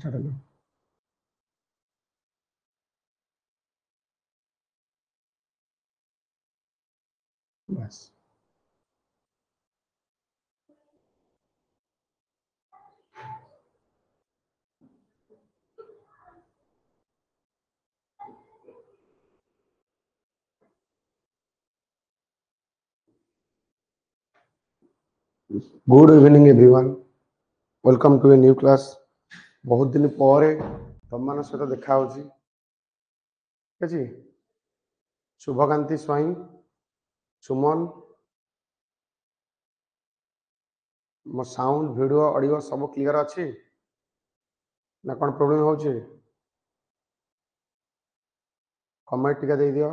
Start हो बस good evening everyone welcome to a new class बहुत दिन पर तुम मान सहित देखा ठीक अच्छे शुभकांति स्वाई सुमन मो साउंड वीडियो ऑडियो सब क्लियर अच्छी ना कौन प्रोब्लेम हो कमेंट टिका दे दियो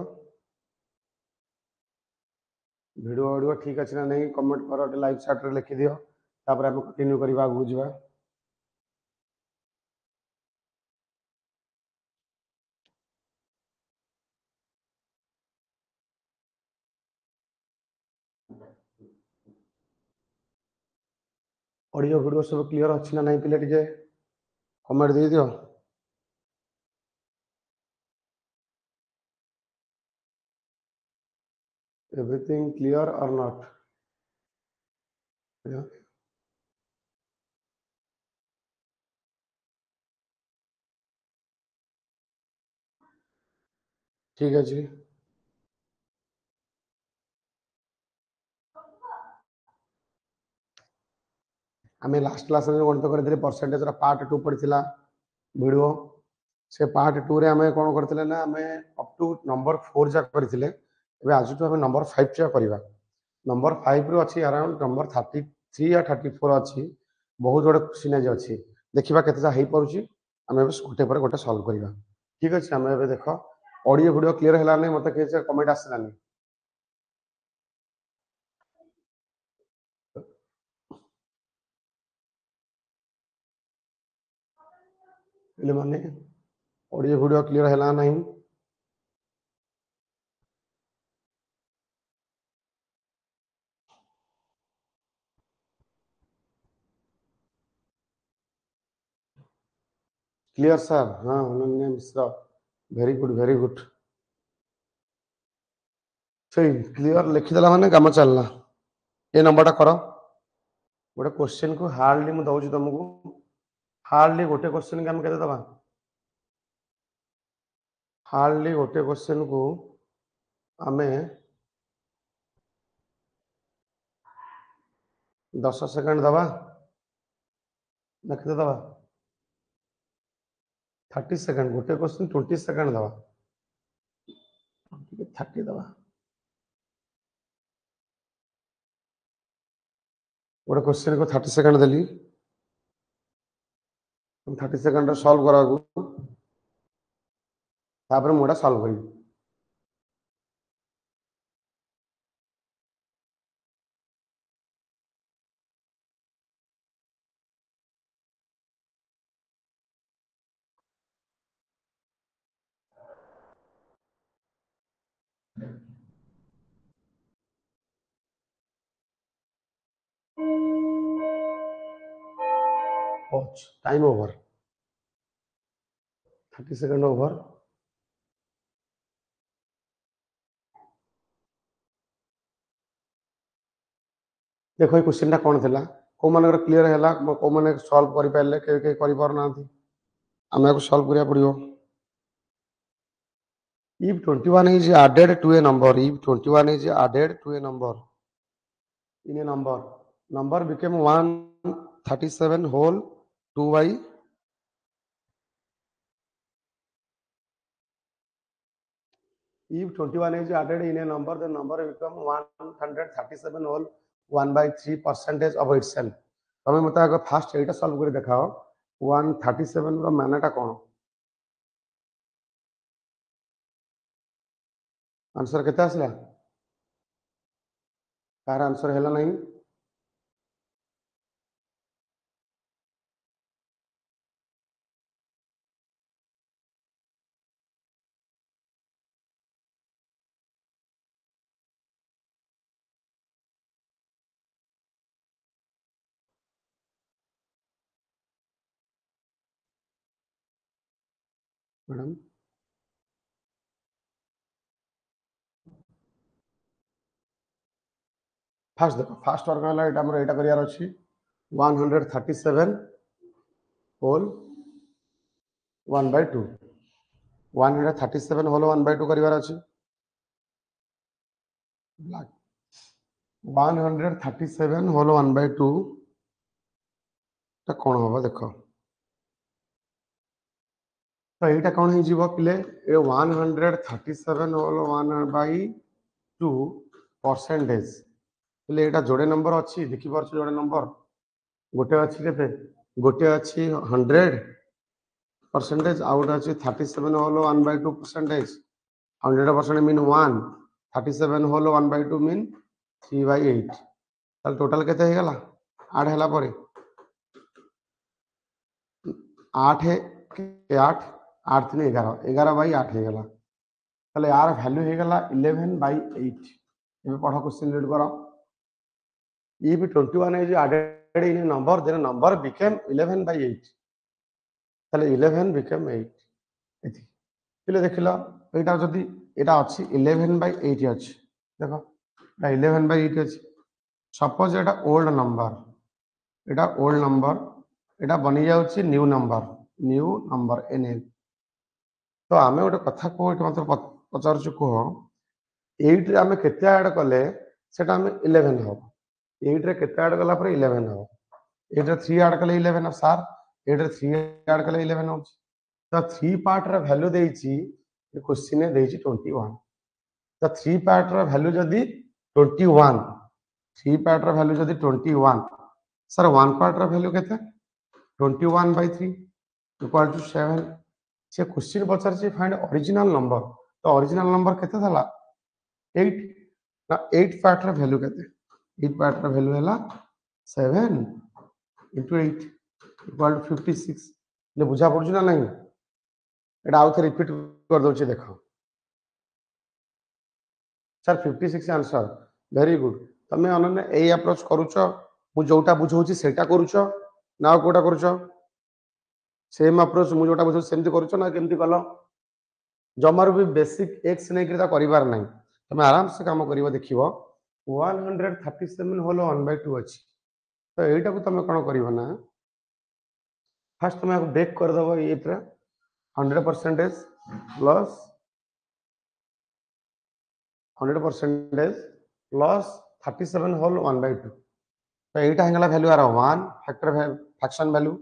वीडियो ऑडियो ठीक अच्छे ना नहीं कमेंट कर लाइव चैट रे लिखि दियो तापर हम कंटिन्यू करबा आगु जीवा ऑडियो वीडियो सब क्लियर अच्छी ना नहीं पिले टिके कमेंट दे दियो एवरीथिंग क्लियर और नॉट ठीक है जी आम लास्ट क्लास में गणित करते परसेंटेज पार्ट 2 पड़ा वीडियो से पार्ट 2 रे आम कौन करते ना आम अप टू नंबर 4 जा करते आज टू आम नंबर 5 जा करवा नंबर 5 रु अच्छी अराउंड नंबर 33 या 34 अच्छी बहुत गुड़े क्वेश्चन आज अच्छी देखा के हो पार्टी आम गोटे पर गोटे सल्व करवा ठीक अच्छे आम देख ऑडियो वीडियो क्लीयर है नहीं मत कमेंट आसलानी माने ऑडियो वीडियो क्लीयर है नहीं क्लियर सर हाँ अनन्या मिश्रा वेरी गुड सही क्लियर लिखिदेला माने काम चलना ये नंबर टा कर गोटे क्वेश्चन को हार्डली मुझे दौर तुमको हार्डली गोटे क्वेश्चन के आम के दबा हार्डली गोटे क्वेश्चन को आमे 10 सेकंड दबा ना के दबा 30 सेकंड गोटे क्वेश्चन 20 सेकंड दबा 30 दबा गोटे क्वेश्चन को 30 सेकंड देली 30 सेकंड सॉल्व करा तापर मुझे सॉल्व करी टाइम ओवर 30 सेकंड ओवर देखो ये क्वेश्चन कौन थी कौ मान क्लीयर है कौ मैंने सल्व कर पारे करना आम सल्व करा पड़ो if 21 is added to a number if 21 is added to a number in a number became 137 whole 2 by if 21 is added in a number the number become 137 whole 1 by 3 percentage of itself तमें मत आगे fast एटा solve कर देखाओ 137 रो मानेटा कोन answer केते आसला car answer हैला नहीं madam fast देखो फास्ट वर्क है एटा हमर एटा करियार अछि 137 होल 1/2 137 होल 1/2 करिवार अछि ब्लैक 137 होल 1/2 ता कोन होबा देखो तो एटा कोन हे जीवो पिले ए 137 होल 1/2 परसेंटेज पिले एटा जोड़े नंबर अछि देखि पारछ जोड़े नंबर गोटे अछि केते गोटे अछि 100% आउट अछि 37 whole 1/2 percentage 100% mean 1 37 whole 1/2 mean 3/8 ताल टोटल केते हे गला 8 हला परे 8 के 8 8 3 11 11/8 हे गला ताले यार वैल्यू हे गला 11/8 एबे पढ़ो क्वेश्चन रीड करो if 21 is added in a number then a number became 11/8 তাহলে 11 became 8 এতি পিলে দেখিলা এইটা যদি এটা আছে 11/8 আছে দেখো এটা 11/8 আছে সপোজ এটা ওল্ড নাম্বার এটা বনি যাচ্ছে নিউ নাম্বার এন তো আমি গোটে কথা কো এটা মতে পচারছু কো 8 রে আমি কেতে আড কলে সেটা আমি 11 হবে 8 रे केते ऐड कला पर 11 हो 8 रे 3 ऐड कले 11 हो सर 8 रे 3 ऐड कले 11 हो तो 3 पार्ट रे वैल्यू देइची क्वेश्चन ने देइची 21 तो 3 पार्ट रे वैल्यू जदी 21 3 पार्ट रे वैल्यू जदी 21 सर 1 पार्ट रे वैल्यू केते 21/3 इक्वल टू 7 से क्वेश्चन पचार से फाइंड ओरिजिनल नंबर तो ओरिजिनल नंबर केते थला 8 ना 8 पार्ट रे वैल्यू केते 8 पार्ट रा वैल्यू हैला 7 into 8 equal to 56 ले बुझा पड़छ ना नहीं एटा आउ थे रिपीट कर दउ छी देखो सर 56 आंसर वेरी गुड तमे अनने ए अप्रोच करूछ मु जोटा बुझौची सेटा करूछ ना कोटा करूछ सेम अप्रोच मु जोटा बुझौ सेमति करूछ ना केमति कलो जमार भी बेसिक एक्स नै करता करिवार नहीं तमे आराम से काम करिवो देखिवो 137 होल 1/2 अछि तो एटा को तमे कोन करिवो ना फर्स्ट तमे ब्रेक कर दबो ये पर 100% प्लस 100% प्लस 37 होल 1/2 तो एटा हंगला वैल्यू आर 1 फैक्टर फ्रैक्शन वैल्यू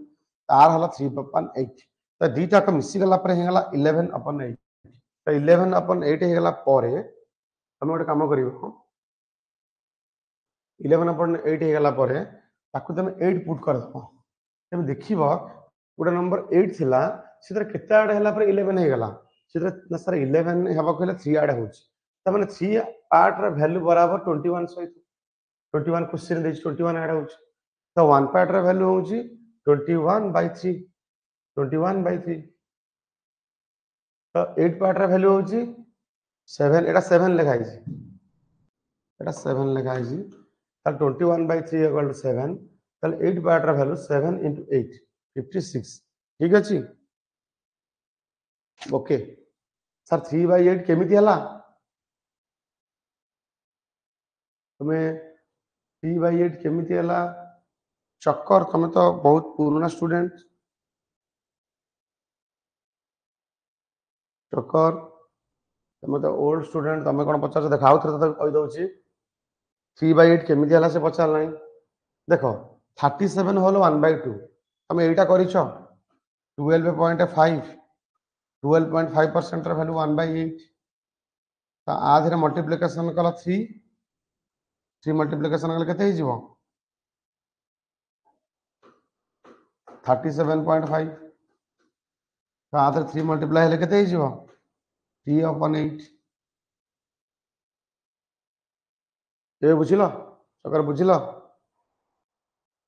आर हला 3/8 तो दीटा को मिसी गला पर हंगला 11/8 तो 11/8 हंगला परे तमे गोटे काम करिवो 11/8 हेगला परे ताकू तमे 8 पुट कर दबो तमे देखिबो गोटे नंबर 8 थिला सितर केते ऐड हैला पर 11 हेगला सितर ना सर 11 हेबा कहले 3 ऐड होची त माने 3 पार्ट रा वैल्यू बराबर 21 सहित 21 क्वेश्चन देच 21 ऐड होची तो 1 पार्ट रा वैल्यू होची 21/3 21/3 तो 8 पार्ट रा वैल्यू होची 7 एटा 7 लिखाई छी एटा 7 लिखाई छी ताल 21/3 equal to 7 ताल 8 पार्ट रा वैल्यू 7 into 8 56 ठीक अछि ओके सर 3/8 केमिति हला तमे 3/8 केमिति हला चक्कर तमे तो बहुत पुराना स्टूडेंट चक्कर तमे तो ओल्ड स्टूडेंट तमे कोन पचार देखाउ थ त कहि दउची 3/8 केमिति हला से पचार नाही देखो 37 होल 1/2 तमे एटा करिछ 12.5 12.5% रा वैल्यू 1/8 ता आधरे मल्टीप्लिकेशन कला 3 मल्टीप्लिकेशन कला केते ही जीवो 37.5 ता आधरे 3 मल्टीप्लाई हेले केते ही जीवो 3/8 ए बुझिलो अगर बुझिलो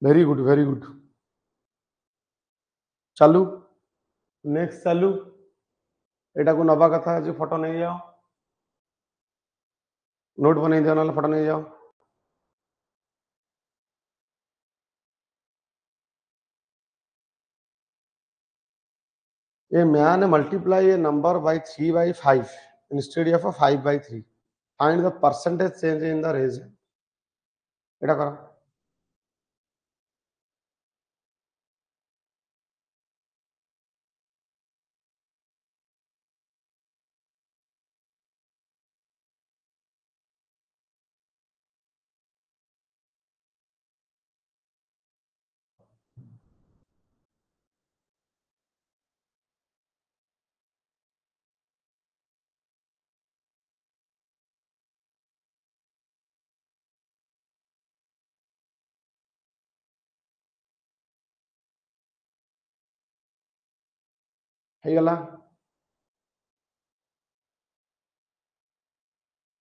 वेरी गुड चालू नेक्स्ट चालू एटा को नबा कथा जे फोटो नहीं जाओ नोट बनै दियो ना फोटो नहीं जाओ A man multiply a number by 3 by 5 instead of a 5 by 3. Find the percentage change in the ratio. এটা করা ହେଇଗଲା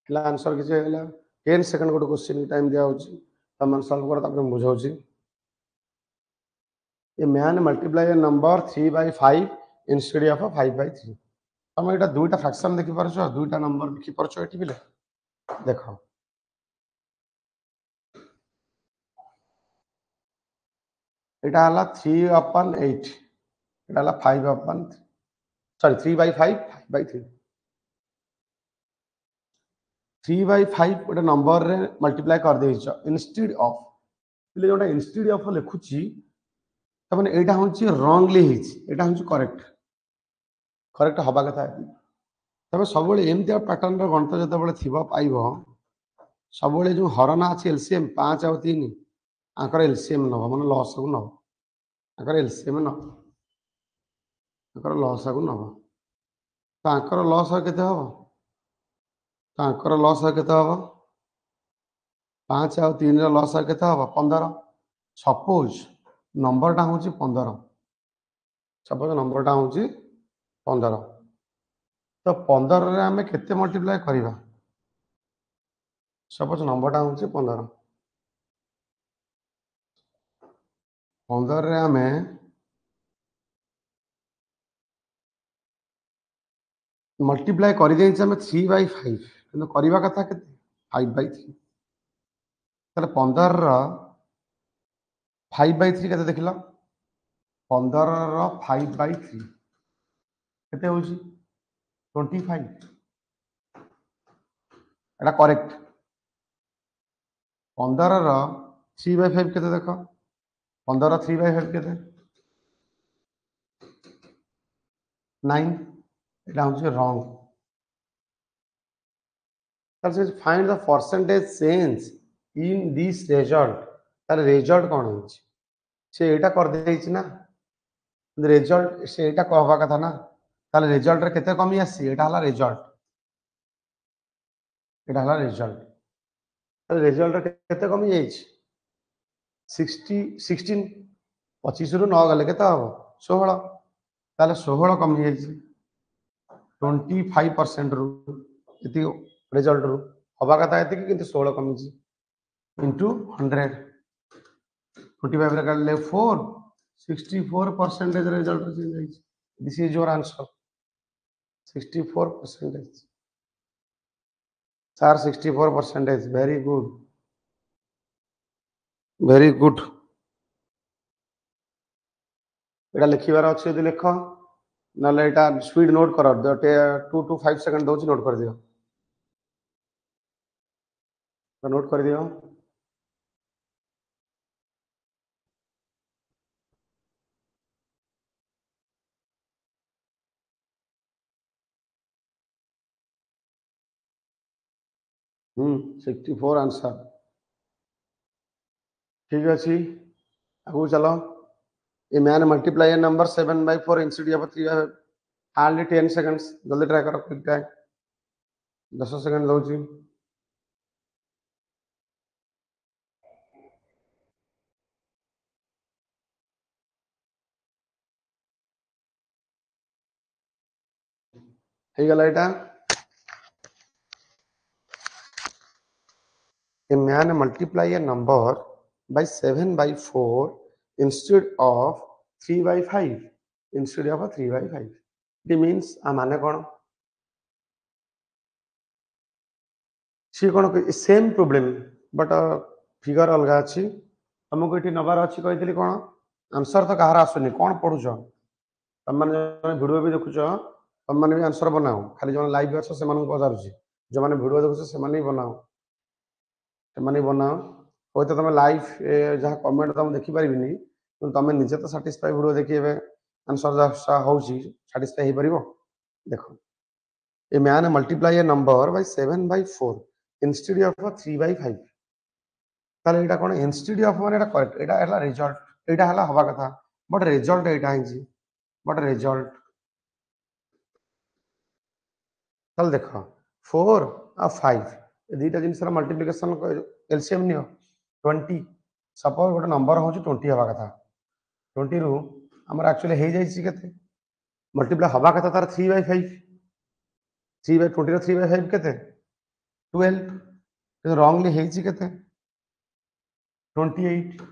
ହେଲା ଆନ୍ସର କିଛି ହେଇଗଲା 10 ସେକେଣ୍ଡ ଗୋଟେ କ୍ୱେଶ୍ଚିନ୍ ଟାଇମ୍ ଦିଆହେଉଛି ତମେ ସଲ୍ଭ କର ତାପରେ ମୁଁ ବୁଝାଉଛି ଏ ମ୍ୟାନ୍ ମଲ୍ଟିପ୍ଲାଏ ଏ number 3 by 5 instead of 5 by 3 ତମେ ଏଇଟା ଦୁଇଟା ଫ୍ରାକ୍ସନ୍ ଦେଖିପାରୁଛ ଦୁଇଟା ନମ୍ବର ଦେଖିପାରୁଛ ଏଠି ପିଲେ ଦେଖ এটা ହେଲା 3 upon 8 এটা ହେଲା 5 upon 3 by 5 5 by 3 3 by 5 ଗୋଟେ ନମ୍ବରରେ ମଲ୍ଟିପ୍ଲାଏ କରିଦେଇଛ ଇନଷ୍ଟିଡ୍ ଅଫ୍ ପିଲେ ଯୋଉଟା ଇନଷ୍ଟିଡ୍ ଅଫ୍ ଲେଖୁଛି ତାମାନେ ଏଇଟା ହେଉଛି ରଙ୍ଗଲି ହେଇଛି ଏଇଟା ହେଉଛି କରେକ୍ଟ ହବା କଥା ତମେ ସବୁବେଳେ ଏମିତିଆ ପ୍ୟାଟର୍ନର ଗଣିତ ଯେତେବେଳେ ଥିବ ପାଇବ ସବୁବେଳେ ଯୋଉ ହରନା ଅଛି ଏଲସିଏମ୍ 5 ଆଉ 3 ଆଙ୍କର ଏଲସିଏମ୍ ନବ ମାନେ ଲସକୁ ନବ ଆଙ୍କର ଏଲସିଏମ୍ ନବ ଆଙ୍କର ଲସକୁ ନବ ତ ଆଙ୍କର ଲସ୍ କେତେ ହବ ତ ଆଙ୍କର ଲସ୍ କେତେ ହବ 5 ଆଉ 3 ର ଲସ୍ କେତେ ହବ 15 ସପୋଜ ନମ୍ବରଟା ହେଉଛି 15 ସପୋଜ ନମ୍ବରଟା ହେଉଛି 15 ତ 15 ରେ ଆମେ କେତେ ମଲ୍ଟିପ୍ଲାଏ କରିବା ସପୋଜ ନମ୍ବରଟା ହେଉଛି 15 15 ରେ ଆମେ मल्टीप्लाई कर देइछ हम 3 by 5 କିନ୍ତୁ କରିବା କଥା କେତେ 5 by 3 ତାହେଲେ 15 ର 5 by 3 କେତେ ଦେଖିଲ 15 ର 5 by 3 କେତେ ହେଉଛି 25 ଏଟା करेक्ट 15 ର 3 by 5 କେତେ ଦେଖ 15 ର 3 by 5 କେତେ 9 এটা হচ্ছে রং তাহলে find the percentage change in this result তাহলে রেজল্ট কোন হচ্ছে সে এটা করে দিয়েছে না রেজল্ট সে এটা কহবা কথা না তাহলে রেজল্ট রে কেতে কমি আসছে এটা হলা রেজল্ট এটা হলা রেজল্ট তাহলে রেজল্ট রে কেতে কমি যাইছে 60 16 25 রু 9 গলে কেতে হবো 16 তাহলে 16 কমি যাইছে 25% ରୁ ଏତିକି ରେଜଲ୍ଟ ରୁ ହବା କଥା ଏତିକି କିନ୍ତୁ 16 କମିଛି ଇଣ୍ଟୁ 100 25 ରେ କାଟିଲେ 4 64% ରେଜଲ୍ଟ ଚେଞ୍ଜ ହେଇଛି this is your answer 64% sir 64% very good ଏଟା ଲେଖିବାର ଅଛି ଯଦି ଲେଖ ନହେଲେ ଏଟା ସ୍ପିଡ ନୋଟ କର 2 to 5 ସେକେଣ୍ଡ ଦଉଛି ନୋଟ କରିଦିଅ नोट कर दियो हम्म 64 आंसर ठीक अच्छी आगू चलो a man multiply A number 7 by 4 instead of 3 by hardly 10 seconds जल्दी ट्राई करो क्विक ट्राई 10 सेकंड दउची हे गला एटा a man multiply A number by 7 by 4 instead of 3 by 5 instead of 3 by 5 it means आ माने कोन सी कोन same problem but figure अलगा अछि हमको एठी number अछि कहितली कोन answer तो कहार आसुनी कोन पढुछ तुम मैंने भिडियो भी देखुच तुम मैंने भी आंसर बनाओ खाली जो लाइव अच्छे से पचारुची जो मैंने भिडियो देखुच से बनाओ से बनाओ हूँ तो तुम लाइव जहाँ कमेंट तुम देखिपारे तुम निजे तो साटिस्फाई भिडियो देखिए आंसर जहाँ हो साटिस्फाई हो पार देख a man multiply A number by 7 by 4 instead of 3 by 5 ताले एटा कोन इंस्टेड ऑफ माने एटा करेक्ट एटा हला रिजल्ट एटा हला हवा कथा but result Etah हिजी but result ताले देखो 4 आ 5 ए दुईटा जिनसर मल्टीप्लिकेशन एलसीएम नियो 20 सपोज गोटे नंबर हो 20 हवा कथा 20 रु हमर एक्चुअली हे जाई केते मल्टीप्लाई हवा कथा तार 3 by 5 3 by 20 रो 3 by 5 केते 12 रॉन्गली हेची केते 28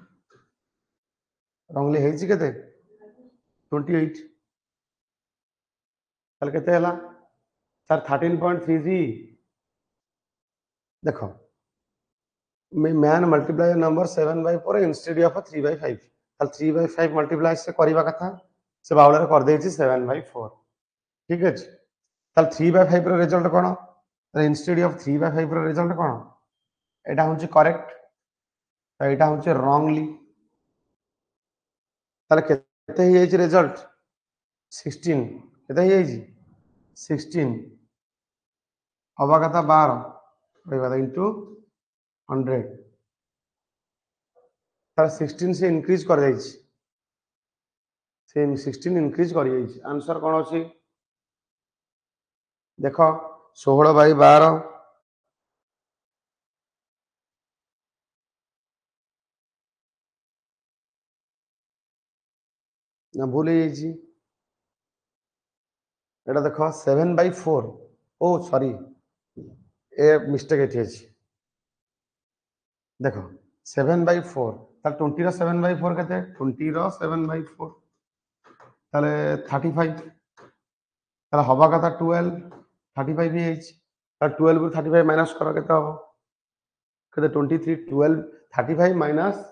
रॉन्गली हेची केते 28 ताले केते हला सर 13.33 देखो man multiply number 7 by 4 instead of 3 by 5 ताले 3 by 5 मल्टीप्लाई से करबा कथा से बावला कर देछि 7 by 4 ठीक अछि ताले 3 by 5 रो रिजल्ट कोन इंस्टेड ऑफ 3 by 5 रो रिजल्ट कोन एटा होछि करेक्ट तो एटा होछि रॉन्गली ताले केते ही जाइछि रिजल्ट 16 केते ही जाइछि 16 हवा कथा 12 होइबा इनटू 100 तार 16 से इंक्रीज कर जाइछि से 16 इंक्रीज कर जाइछि आंसर कोन अछि देखो 16 by 12 ना भूल जाइछि एटा देखो 7 by 4 oh sorry a mistake एठी अछि देखो 7 by 4 तार 20 रो 7 by 4 केते 20 रो 7 by 4 ताले 35 ताले हवा कथा 12 35 भी जाइछि तार 12 रो 35 माइनस करो केते हो केते 23 12 35 minus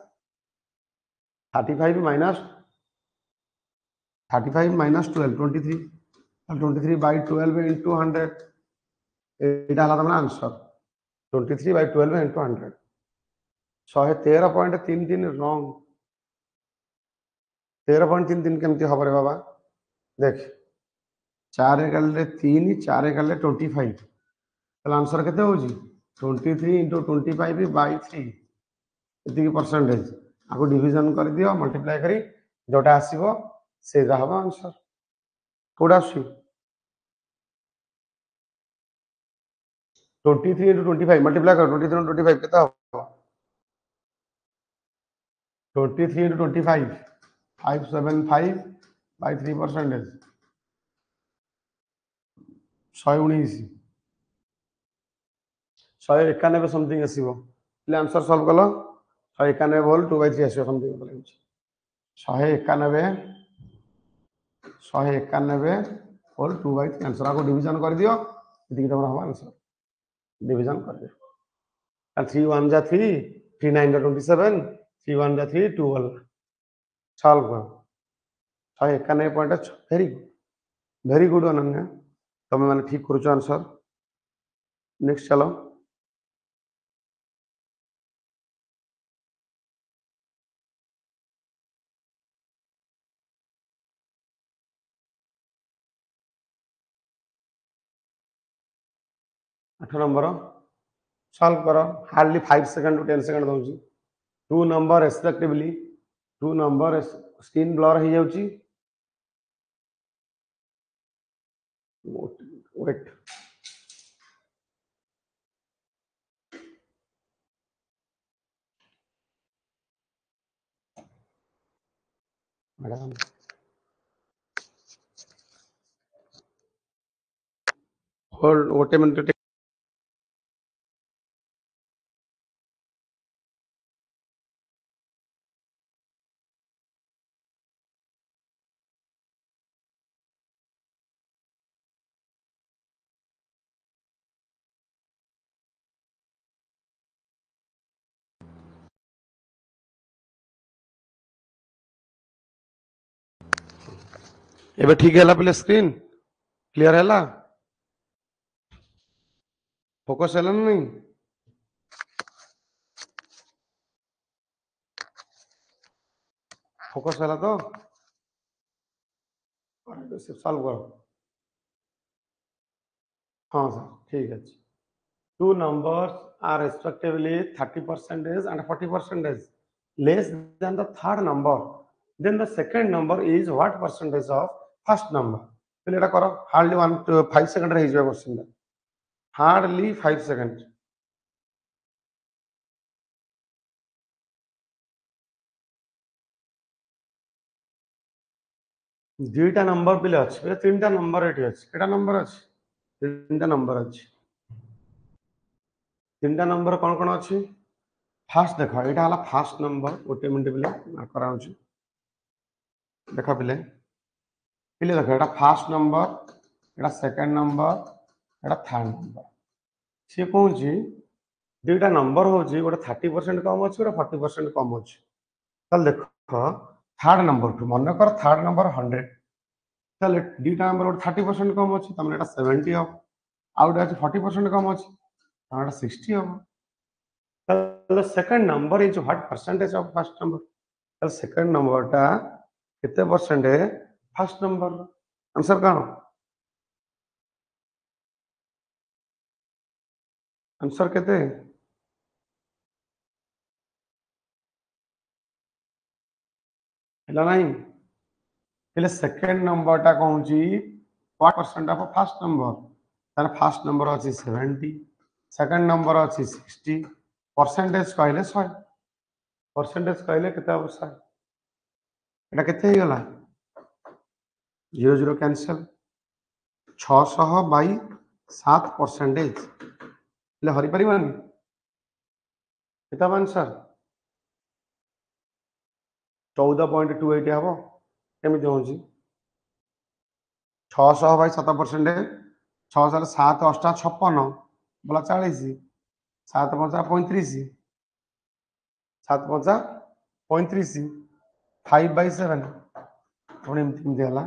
35 minus 35 minus 12 23 23 by 12 into 100 এটা হলো তোমার आंसर 23 by 12 into 100 113.33 रॉन्ग 13.33 केमती हबो रे बाबा देख 4 गले 3 4 गले 25 ताले आंसर केते होजी 23 into 25 by 3 एतिकी परसेंटेज आको डिवीजन कर दियो मल्टीप्लाई करी जोटा आसीबो से जा हबो आंसर कोडा आसी 23 into 25 मल्टीप्लाई कर 23 into 25 केता हो 23 into 25 575 by 3 percentage 119 191 समथिंग आसीबो ले आंसर सॉल्व कलो 191 होल 2 by 3 आसीबो समथिंग बोले 191 होल 2 by 3 आंसर को डिवीजन कर दियो इतकी तमरा हो आंसर डिवीजन कर दियो 3 1 जा 3 3 9 जा 27 3 1 जा 3 2 वाला सॉल्व करो 191 पॉइंट वेरी गुड अनन्या तुम मैंने ठीक करुच आंसर नेक्स्ट चलो 8 नंबर सॉल्व करो हार्डली 5 सेकंड टू 10 सेकंड दउची two number respectively two number screen blur हो जाउची वेट मैडम होल्ड गोटे मिनट एबे ठीक है पिले स्क्रीन क्लियर है फोकस है नहीं फोकस है तो सॉल्व करो हाँ सर ठीक है two numbers are respectively 30% and 40% less than the third number then the second number is what percentage of first number पहले एटा करो हार्डली 1 to 5 सेकंड रे हिजबा क्वेश्चन हार्डली 5 सेकंड दुईटा नंबर पिले अछि तीनटा नंबर एठी अछि केटा नंबर अछि तीनटा नंबर अछि तीनटा नंबर कौन कौन अच्छी फास्ट देख यहाँ है फास्ट नंबर गोटे मिनट पिले मार्क कराऊँ देख पिले पिले देख यहाँ फास्ट नंबर यहाँ सेकेंड नंबर यहाँ थर्ड नंबर सी कौन दुईटा नंबर हूँ गोटे 30% कम अच्छे गोटे 40% कम अच्छे देख थर्ड नंबर टू मन कर थर्ड नंबर 100 चल दुईटा नंबर गोटे 30% कम अच्छे तमें 70 हम आउ गोटे 40% कम अच्छे तमें 60 हम the second number is what percentage of first number the second number टा कितने परसेंट है फर्स्ट नंबर आंसर कौन आंसर केते हला नहीं पहले सेकंड नंबर टा कहूँ what percent of first number तार फर्स्ट नंबर अछि 70 सेकंड नंबर अछि 60 परसेंटेज कहले 100 परसेंटेज कहले केते अब 100 एटा केते ही गला 0 0 कैंसिल 600 बाई 7 परसेंटेज ले हरि परिवानी केता आंसर 14.28 हम केमी हूँ 600 बाई 7 परसेंटेज 6 7 8 56 बोला 40 7 5 35 7 5 35 5 बाई 7 पुणी एमती है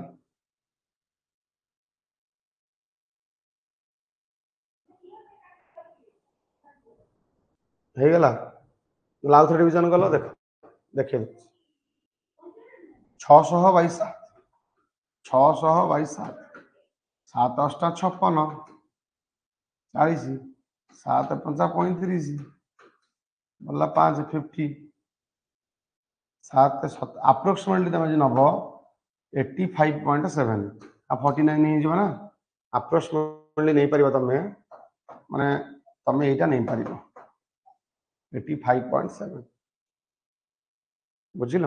ହେଇଗଲା ଲାଉ ଥରେ ରିଭିଜନ କଲ ଦେଖ ଦେଖେଇ 600 ବାଇ 7 600 ବାଇ 7 7 8 56 40 7 5 35 बोला 5 50 7 अप्रोक्सीमेटली तुम नब 85.7 आ 49 नहीं ना अप्रोक्सीमेटली नहीं पार तुम माने तुम यहीटा नहीं पार 85.7 बुझिल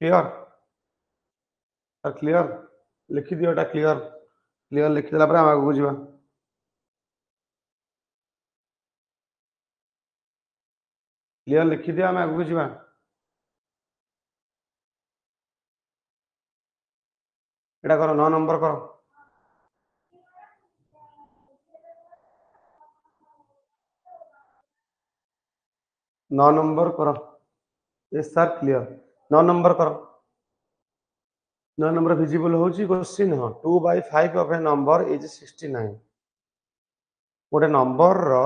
क्लियर सर क्लियर लिखि दियो एटा क्लियर क्लियर लिखि देला पर हम आगु बुझिबा क्लियर लिखि दियो हम आगु बुझिबा एटा करो 9 नंबर करो 9 नंबर करो यस सर क्लियर 9 नंबर करो 9 नंबर विजिबल होची क्वेश्चन हो 2/5 ऑफ ए नंबर इज 69 गोटे नंबर रो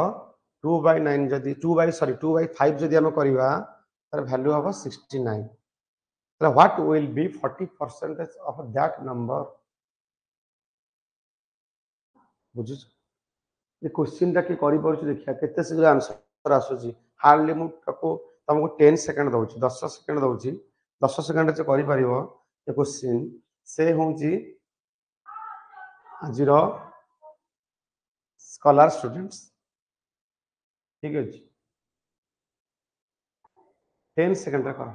2/9 जदी 2/5 जदी हम करबा तार वैल्यू होबो 69 तो what will be 40% of that number बुझु ये क्वेश्चन टा की करि परछु देखिया केते शीघ्र आंसर आसुची हार्डली मु तुमको 10 सेकंड दउची 10 सेकंड दउची 10 सेकंड से करि परिबो ये क्वेश्चन से होची आजिरो स्कॉलर स्टूडेंट्स ठीक है 10 सेकंड करो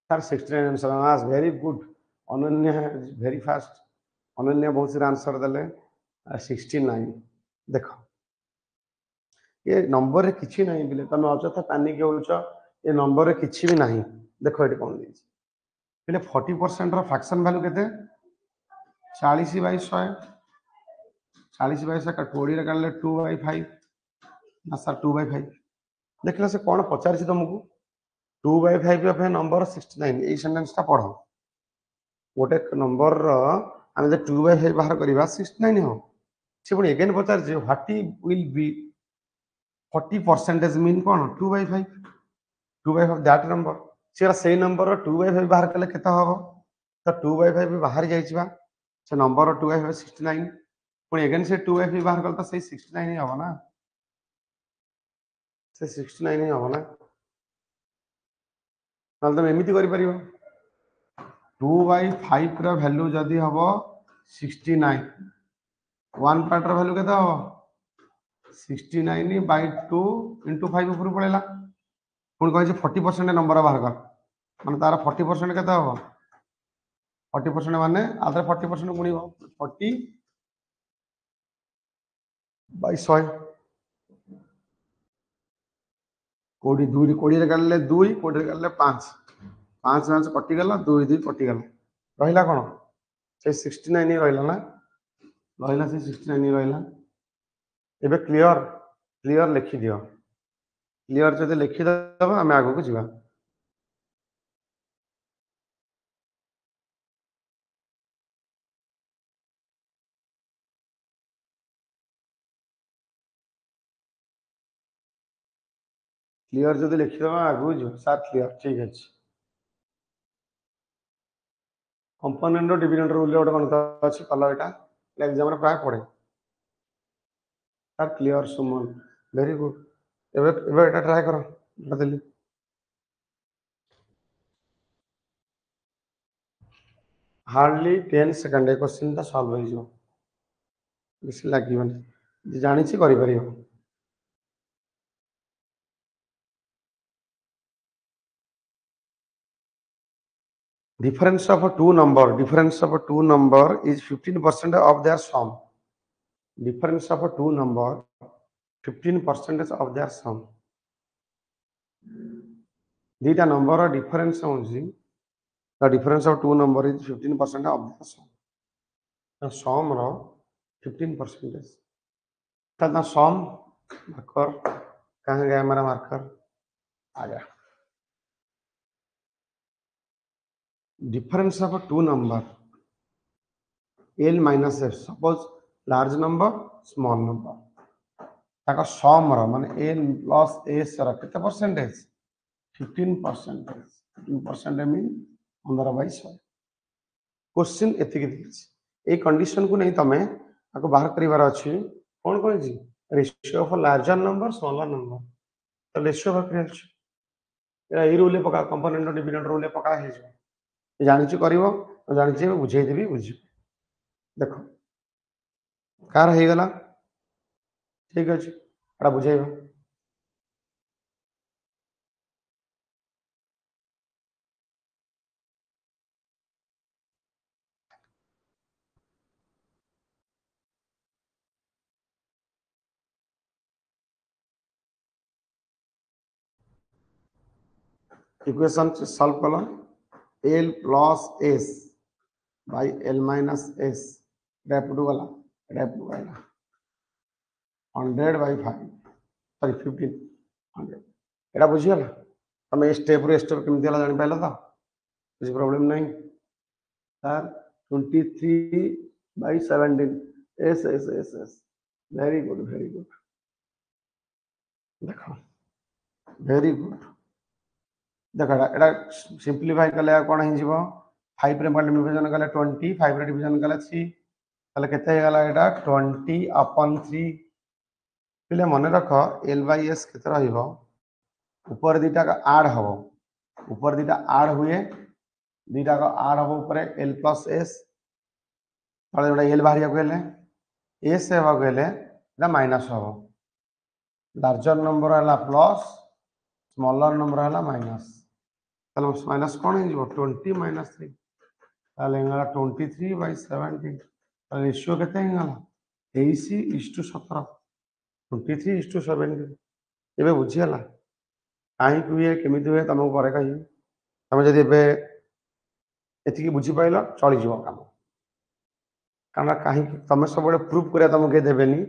सर 69 आंसर आज very good Ananya very fast Ananya बहुत सारे आंसर देले 69 देखो ये नंबर रे किछि नहीं बिले तुम अजथा पैनिक होउछ ये नंबर रे किछि भी नहीं देखो एटी कोन देछि बिले 40% रो फ्रैक्शन वैल्यू केते 40/100 40 बाय 20 काढले 2/5 ना सर 2/5 देखला से कौन पचार तुमको 2/5 ऑफ ए नंबर 69 ये सेंटेंस टा पढ़ो गोटे नंबर आम जो 2/5 बाहर करवा 69 हो से पुणी एगेन पचार व्हाट विल बी 40% मीन कौन 2/5 2/5 दैट नंबर से नंबर 2/5 बाहर कले केते हम तो 2/5 बाहर जाइछबा से नंबर 2/5 69 पुणी एगेन से 2/5 बाहर कले तो सही 69 ही हबो ना से 69 ही हबो ना ना तुम एमिति करि परिबो 2/5 रा वैल्यू जदी हबो 69 वन पार्ट रा वैल्यू केते हबो 69/2 into 5 ऊपर पळेला पुणी कहै 40% नंबर बाहर कर माने तार 40% केते हबो 40% माने आधे 40% गुणिबो 40/100 कोडी 2 20 काढले 2 20 काढले 5 5 5 कटि गला 2 2 कटि गला रहिला कोन से 69 ही रहिला ना रहिला से 69 ही रहिला एबे क्लियर क्लियर लिखि दियो क्लियर जदि लिखि दबा हम आगो को जीवा क्लियर जदि लिखि दबा आगो जीवा सर क्लियर ठीक अछि कंपोनेंट डिविडेंड रूल गोटे कोन अछि कल एटा एग्जाम रे प्राय पड़े सर क्लियर सुमन वेरी गुड एबे एबे एटा ट्राई करो एटा देली हार्डली 10 सेकंड ए क्वेश्चन ता सॉल्व हो जिवो बेसी लागिबनी जानि छी करि परियो difference of two number is 15% of their sum difference of two number 15% of their sum dita number difference hoji the difference of two number is 15% of their sum the sum ro 15% the sum marker कहाँ गया हमारा marker आ गया difference of two number L minus F suppose large number small number ताका सम रो माने L plus S रो केते percentage 15% 15% mean 15/100 question एतिक दिछि ए कंडीशन को नहीं तमे आको बाहर करिवार अछि कोन कोन जी ratio of larger number smaller number तो रेशियो बाहर करिवार अछि एरा ई रूल पका कंपोनेंट डिविडेंड रूल पका हे जो जानि छि करिवो जानि छि बुझेई देबी बुझी देखो कार हे गला ठीक अछि एटा बुझेइबो इक्वेशन सॉल्व कलो L plus S by L minus S रेपुटू वाला रेपुटू वाला 100/5 सॉरी 15 100 एटा बुझियला तमे स्टेप रे स्टेप केमति हला जानि पाइला त कुछ प्रॉब्लम नहीं sir 23/17 S S S S very good देखो वेरी गुड देखो एटा सिंपलीफाई कले कोन हे जीवो 5 रे मल्टीप्लिकेशन कले 20 5 रे डिवीजन कले 3 ताले केते हे गला एटा 20/3 पिले मन रख L/S केते रहिबो ऊपर दीटा का ऐड हबो ऊपर दीटा ऐड हुए दीटा का ऐड हबो ऊपर L plus S ताले जोडा L बाहरिया गेले S हेबा गेले एटा माइनस हबो लार्जर नंबर हला प्लस स्मॉलर नंबर हला माइनस ताले माइनस कोन हे जीवो 20 - 3 ताले हेला 23/17 ताले रेशियो केते हे गला 23:17 23:17 एबे बुझियला काई हुए केमिति हुए तमको करे कहि तमे जदि एबे एतिकी बुझी पाइला चली जीवो काम कारण कहीं तुम सब प्रूफ कर तुमको किए देवेनि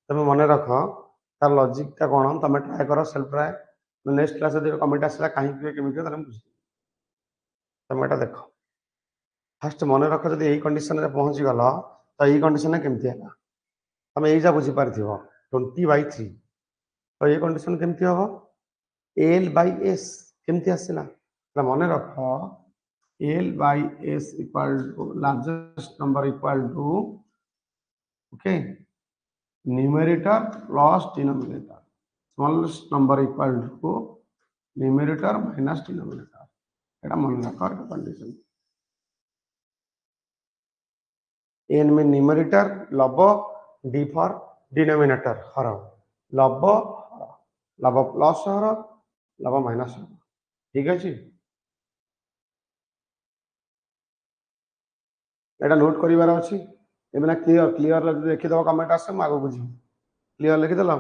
तुम मन रख तार लॉजिक टा कौन तुम ट्राए कर self try next class comment आसला कहीं केमी बुझ तुम एटा देख फास्ट मन रख जब यही कंडीशन रे पहुंची गल तो यही कंडीशन केमती है तुम यही बुझीपार 20/3 तो ये कंडीशन केमती हम L/S केमती आसला मन रख L/S equal to largest number equal to okay numerator plus denominator smallest number equal to numerator minus denominator एटा मन रख कंडीशन एन में न्यूमरेटर लब डी फॉर डिनोमिनेटर हर लब लब प्लस हर लब माइनस हर ठीक अच्छे एटा नोट करिवार अछि एबना क्लियर क्लियर देखि दबो कमेंट आसे म आगो बुझी क्लियर लिखि देला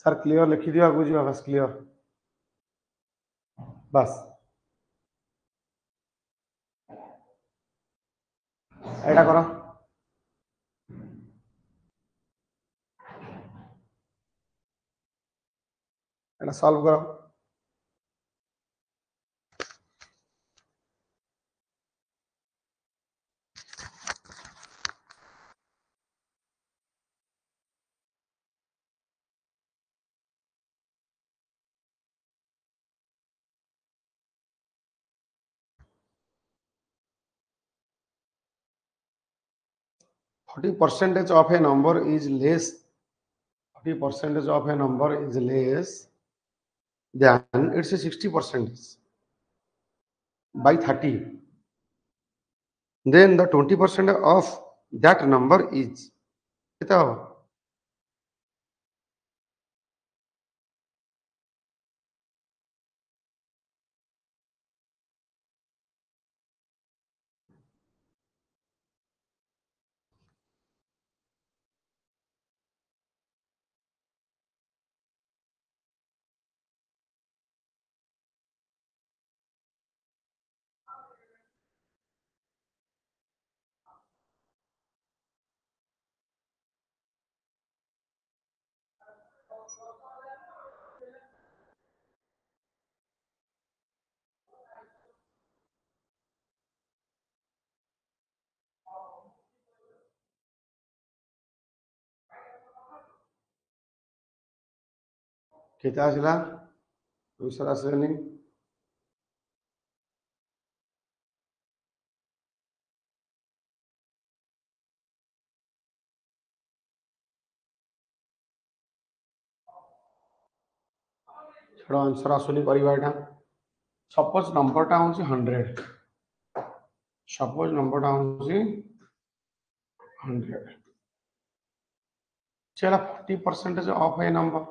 सर क्लियर लिखि दियो आगो बुझी बस क्लियर बस एटा करो एटा सॉल्व करो 40% of a number is less 40% of a number is less than it's a 60% by 30 then the 20% of that number is केते हो केते आसला विषय आसलेनी छोड़ आंसर आसुनी परिबा एटा सपोज नंबर टा होची 100 सपोज नंबर टा होची 100 चला 40% ऑफ ए नंबर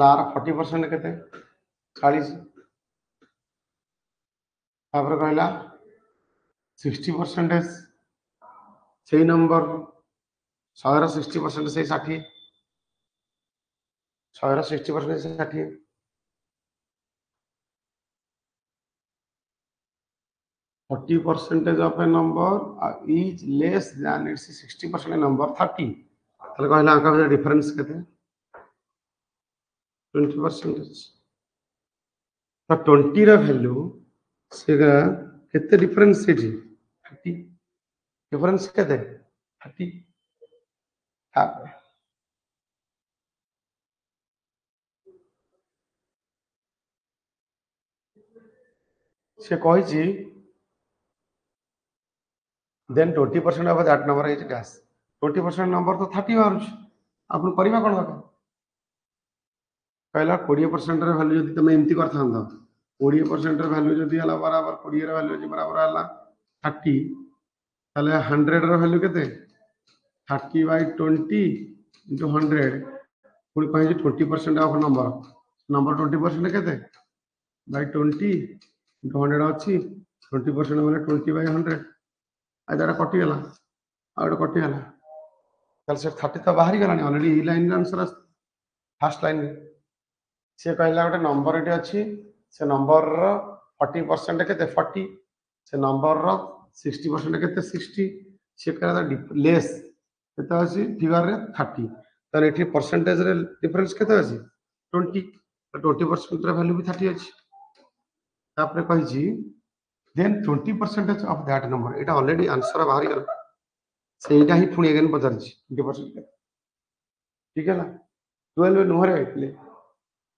लार 40% केते 40 तापर कहला 60% से नंबर 100 60% से 60 100 60% से 60 40% of a number is less than its 60% number 30 তাহলে कहला आंका में डिफरेंस केते 20% तो 20 रा वैल्यू सेगा केते डिफरेंस सेठी 30 डिफरेंस केते 30 तापर से कहिछि then 20% of that number is gas 20% number तो 30 बारुछ आपन परिमा कोन होता कहला 20% रे वैल्यू यदि तमे एमती करथांदा 20% रे वैल्यू यदि हला बराबर 20 रे वैल्यू यदि बराबर हला 30 ताले 100 रे वैल्यू केते 30/20 into 100 पुनी कहि 20% ऑफ नंबर नंबर 20% केते by 20 into 100 अछि 20% माने 20/100 आइदारा कटि गला आउड कटि गला ताले से 30 तो बाहरी गलानी already E line answer first line सी कहला गोटे नंबर ये अच्छी से नंबर 40% के 40 से नंबर 60% के 60 सी कहला लेस केते अछि फिगर रे 30 तर एठी परसेंटेज रे डिफरेंस केते अछि 20 20% रे वैल्यू भी 30 अछि तापरे कहि छी then 20% of that number Etah already answer बाहर गला ସେଇଟା ହିଁ ପୁଣି ଏଗେନ୍ ପଚାରିଛି 20% ठीक है ना 12 नुह रे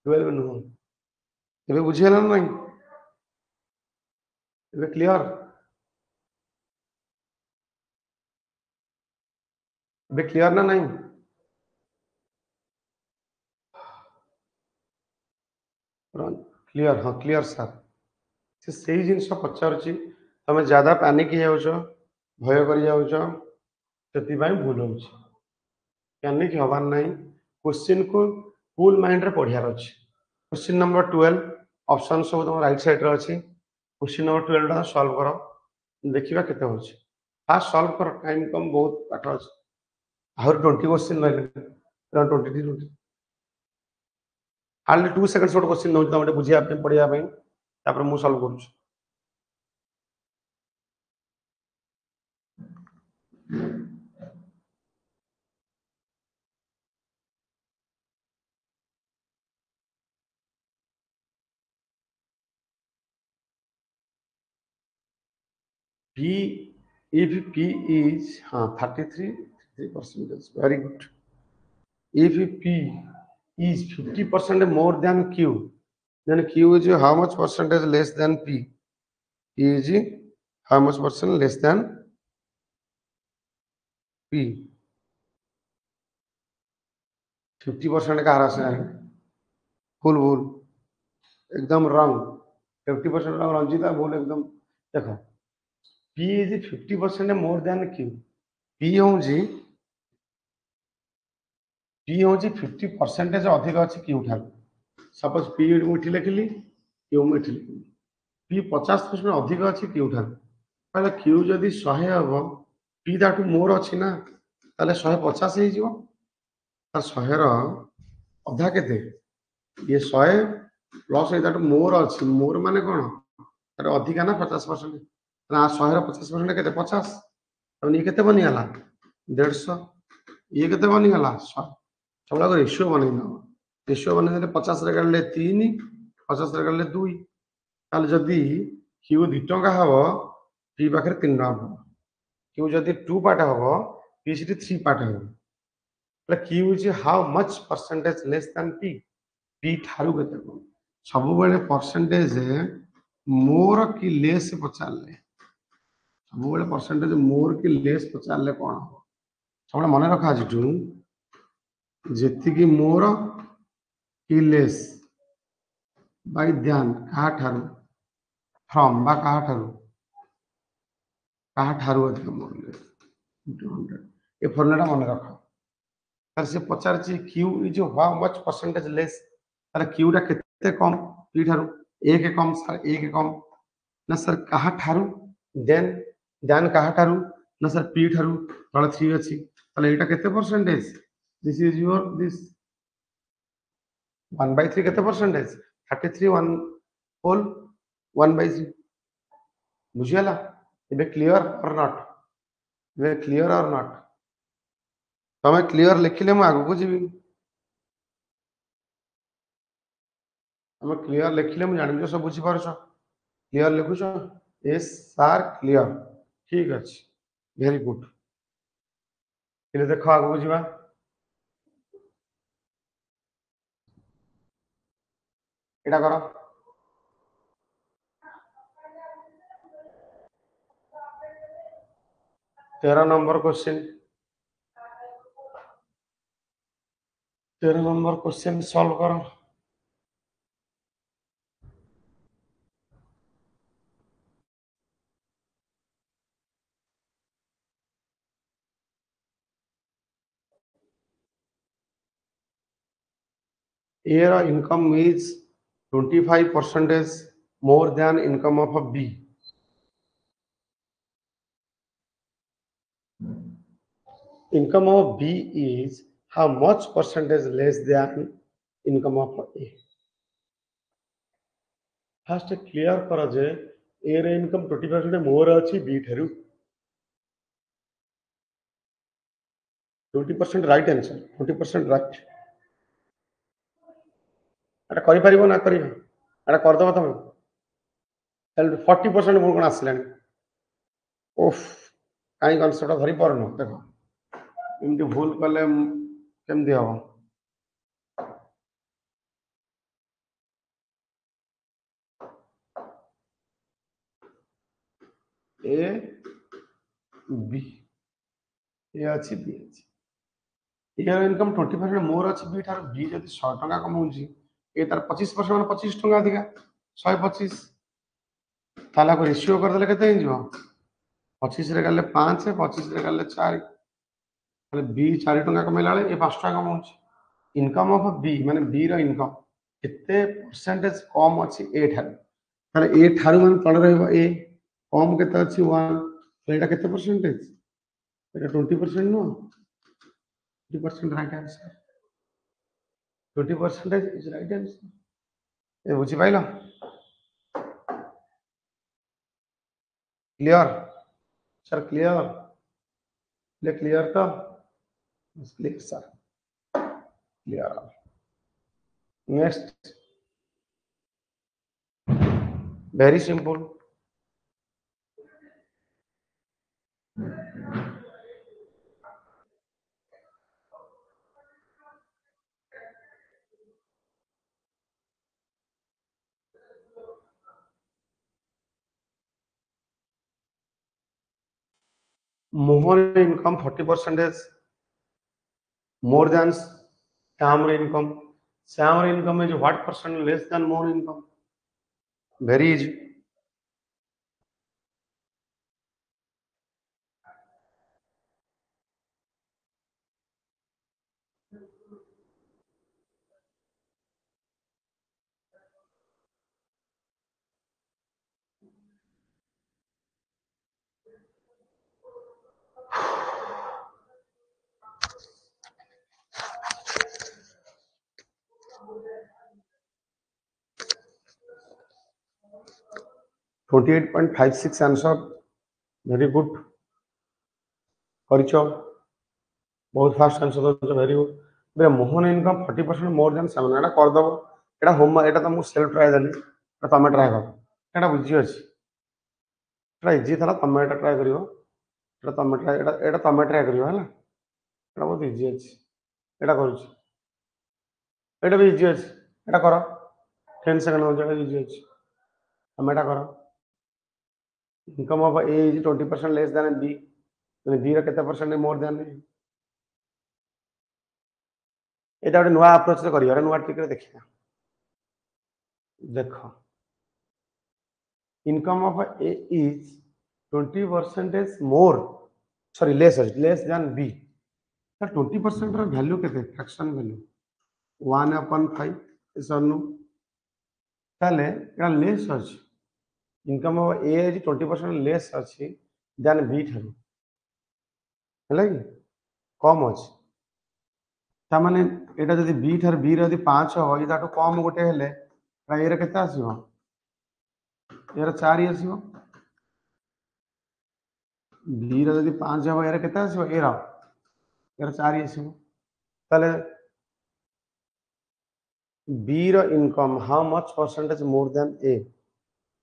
12 नुह ଏବେ ବୁଝିହେଲା ନା ନାହିଁ ଏବେ କ୍ଲିୟର ଏବେ କ୍ଲିୟର ନା ନାହିଁ କ୍ଲିୟର ହଁ କ୍ଲିୟର ସାର୍ ସେ ସେଇ ଜିନିଷ ପଚାରୁଛି ତମେ ज़्यादा ପାନିକ ହେଇଯାଉଛ ଭୟ କରି ଯାଉଛ ସେଥିପାଇଁ ଭୁଲ ହଉଛି ପାନିକ ହବାର ନାହିଁ क्वेश्चन को कूल माइंड रे पढ़ियार ଅଛି क्वेश्चन नंबर 12 ऑप्शन सब तुम राइट साइड रे अछि क्वेश्चन नंबर 12 टा सॉल्व करो देखिबा केते होछि फास्ट सॉल्व करो टाइम कम बहुत पाठ अछि और 20 क्वेश्चन रहले 20 हार्डली 2 सेकंड्स गोटे क्वेश्चन नौ तमटे बुझिया पे पढ़िया पे तापर मु सॉल्व करू P if P is 33% very good if P is 50% more than Q then Q is how much percentage less than P P is how much percent less than P 50% का हरा से फुल भूल एकदम रंग 50% रंग रंजीता भूल एकदम देखो P is 50% more than Q P होउची P होउची 50% अधिक अछि Q ठार सपोज P मुठी लिखिली Q मुठी लिखिली P 50% अधिक अछि Q ठार ताले Q जदि 100 हबो P दाटू मोर अछि ना ताले 150 हे जिवो ता 100 रो अधा केते ये 100 प्लस एदाटू मोर अछि मोर माने कोन तार अधिका ना 50% ना 100 रो 50% केते 50 अब ये केते बनि गला 150 ये केते बनि गला 100 सबला रेशियो बनि न रेशियो बनि देले 50 रे गले 3 50 रे गले 2 ताले जदी Q 2 टका हबो P पाखरे 3 टका हबो Q जदी 2 पार्ट हबो P सिटी 3 पार्ट हबो ताले Q is how much percentage less than P P ठारू केते कोन सब बेले परसेंटेज मोर की लेस पचारले सब बेले परसेंटेज मोर की लेस पचारले कोन हो सब मने रखा जिटू जेति की मोर की लेस बाय ध्यान कहा ठारू फ्रॉम बा कहा ठारू अधिक मोर लेस 200 ए फॉर्मूला मन रखा तार से पचार छी Q is how much percentage less तार क्यू टा केते कम पी ठारू एक कम सर एक कम ना सर कहा ठारू देन देन कहा ठारू ना सर पी ठारू तळे 3 अछि ताले एटा केते percentage this is your this 1/3 केते परसेंटेज 33 1 होल 1/3 बुझियाला इबे क्लियर और नॉट इबे क्लियर और नॉट तमे क्लियर लिखिले मु आगु को जीवी तमे क्लियर लिखिले मु जानि जो सब बुझी पारछो क्लियर लिखुछो यस सर क्लियर ठीक अछि वेरी गुड इले देखो आगु को जीवा 13 number question 13 number question solve करो here income is 25% more than income of a B income of B is how much percentage less than income of A fast clear कर जे ए रे इनकम 20% मोर अछि B ठारू 20% राइट आंसर 20% राइट एटा करि परिबो ना करिबो एटा कर दबो तमे ताले 40% मोर कोन आसिलानी ओफ काई कनसेप्ट धरि परनो देखो इमति भूल कले केमति हबो ए बी ए अछि बी अछि यार इनकम 20% मोर अछि बी ठार बी जदि 100 टका कमाउछि ए तार 25% माने 25 टका अधिका 125 ताला को रेशियो कर देले केते हिजो 25 रे गले 5 25 रे गले 4 ताले बी 4 टका कमेला ए 5 टका कमाउछि इनकम ऑफ बी माने बी रो इनकम केते परसेंटेज कम अछि ए ठार ताले ए ठार माने तळे रहबो ए कम केते अछि 1 एटा केते परसेंटेज एटा 20% no 20% right answer 20% is right answer ए बुझी पाइलो क्लियर सर क्लियर ले क्लियर तो clear sir clear next very simple Mohan income 40% more than Sam income. Sam income is what percent less than more income? Very easy. $28.56 answer. Very good. Karicho. बहुत fast answer दो very good बे Mohan income 40% more than 7 एटा कर दबो एटा home एटा त मु self try देली एटा तमे try कर एटा बुझी अछि एटा इजी थला तमे एटा ट्राई करियो एटा तमे ट्राई करियो हला एटा बहुत इजी अछि एटा करू एटा भी इजी अछि एटा करो 10 सेकंड हो जाएगा इजी अछि तमे एटा करो income of A is 20% less than B B रा केते परसेंट मोर देन এটা ଗୋଟେ ନୂଆ ଆପ୍ରୋଚରେ କରିବା ନୂଆ ଟ୍ରିକରେ ଦେଖିବା ଦେଖ income of A is 20% more sorry less than b ତ 20% ର ଭ୍ୟାଲୁ କେତେ ଫ୍ରାକ୍ସନ ଭ୍ୟାଲୁ 1/5 ଏସନୁ ତାହେଲେ ଏଟା ଲେସ୍ ଅଛି income of A is 20% less ଅଛି ଦେନ୍ b ଠାରୁ ହେଲା କି କମ ଅଛି ତାମାନେ ଏଟା ଯଦି b ଠାରୁ b ର ଯଦି 5 ହବ ଇତାଠୁ କମ ଗୋଟେ ହେଲେ ଏ ର କେତେ ଆସିବ ଏର 4 ଆସିବ b ର ଯଦି 5 ହବ ଏର କେତେ ଆସିବ ଏର 4 ଆସିବ ତାହେଲେ b ର income how much percentage more than a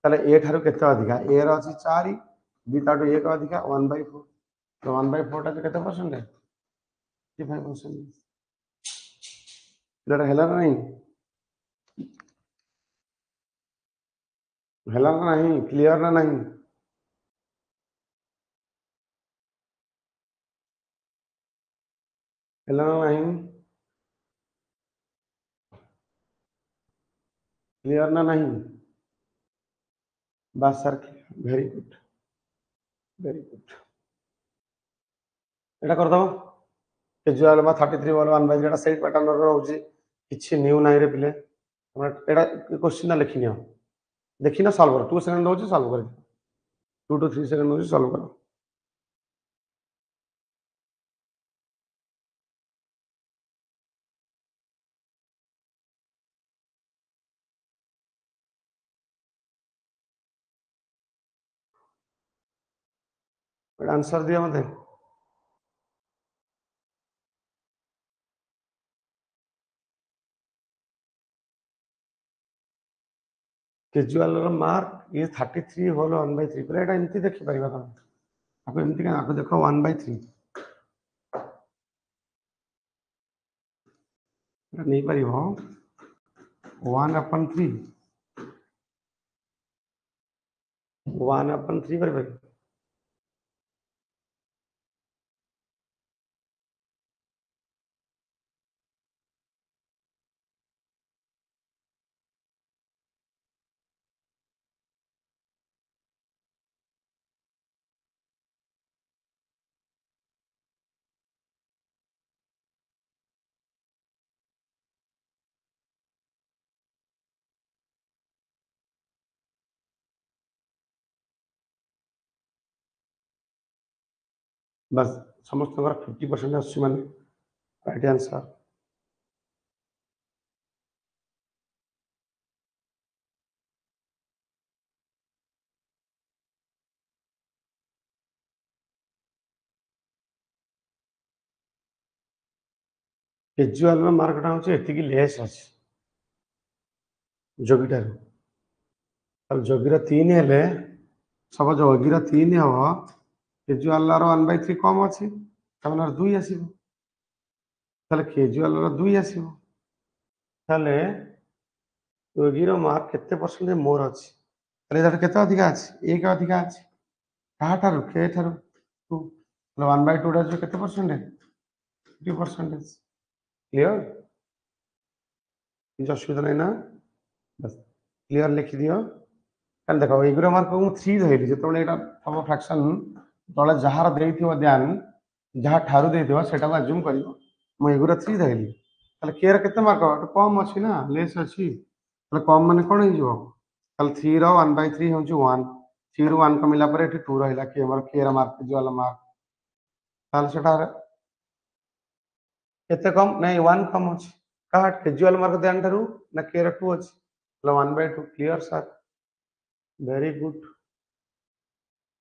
ତାହେଲେ a ଠାରୁ କେତେ ଅଧିକା a ର ଅଛି 4 b ତାଠୁ 1 ଅଧିକା 1/4 ତ 1/4 ଟା କେତେ परसेंट 55% ଏଟା ହେଲା ନା ନାହିଁ ହେଲା ନା ନାହିଁ କ୍ଲିୟର ନା ନାହିଁ ହେଲା ନା ନାହିଁ क्लियर ना नहीं बस सर वेरी गुड एटा कर दबो कैजुअल बा 33 बल 1 बाय एटा सेट पैटर्न रो होची किछि न्यू नाही रे पिले हमरा एटा क्वेश्चन लिखिनियो देखिना सॉल्व कर 2 सेकंड होची सॉल्व कर 2 to 3 सेकंड होची सॉल्व कर आंसर दिया मते कैजुअल रो मार्क ये 33 होल 1/3 पर एटा एमती देखि परिबा तमे आपको एमती का आपको देखो 1/3 नहीं परिबो 1/3 1/3 परिबो बस समस्त 50% आसी माने राइट आंसर कैजुअल रो मार्क टा होचे एति की लेस अछि जोगिटार अब जोगिरा 3 हेले सब जोगिरा 3 हवा कैजुअल रो 1/3 कम अछि तमन 2 आसीबो ताले कैजुअल रो 2 आसीबो ताले जोगिरो मार्क केते परसेंट मोर अछि ताले एटा केते अधिका अछि 1 अधिका अछि कहा ठारू के ठारू 2 1/2 टा जो केते परसेंट 50% क्लियर किछ असुविधा नहीं ना बस क्लियर लिखि दियो କାଲି ଦେଖ ଏଗୁରା ମାର୍କ ମୁଁ 3 ଧଇଲି ଯେତେବେଳେ ଏଟା ହବ ଫ୍ରାକ୍ସନ ତଳେ ଯାହାର ଦେଇଥିବ ଧ୍ୟାନ ଯାହା ଠାରୁ ଦେଇଥିବ ସେଟାକୁ ଆଜୁମ କରିବ ମୁଁ ଏଗୁରା 3 ଧଇଲି ତାହେଲେ କେ ର କେତେ ମାର୍କ ଏଟା କମ ଅଛି ନା ଲେସ୍ ଅଛି ତାହେଲେ କମ ମାନେ କଣ ହେଇଯିବ ତାହେଲେ 3 ର 1/3 ହେଉଛି 1 3 ରୁ 1 କମିଲା ପରେ ଏଠି 2 ରହିଲା କେ ଆମର କେ ର ମାର୍କ ଯୋଉ ମାର୍କ ତାହେଲେ ସେଟା କେତେ କମ ନାଇଁ 1 କମ ଅଛି କାହା କେଜୁଆଲ ମାର୍କ ଧ୍ୟାନ ଠାରୁ ନା କେ ର 2 ଅଛି ତାହେଲେ 1/2 କ୍ଲିୟର ସାର୍ वेरी गुड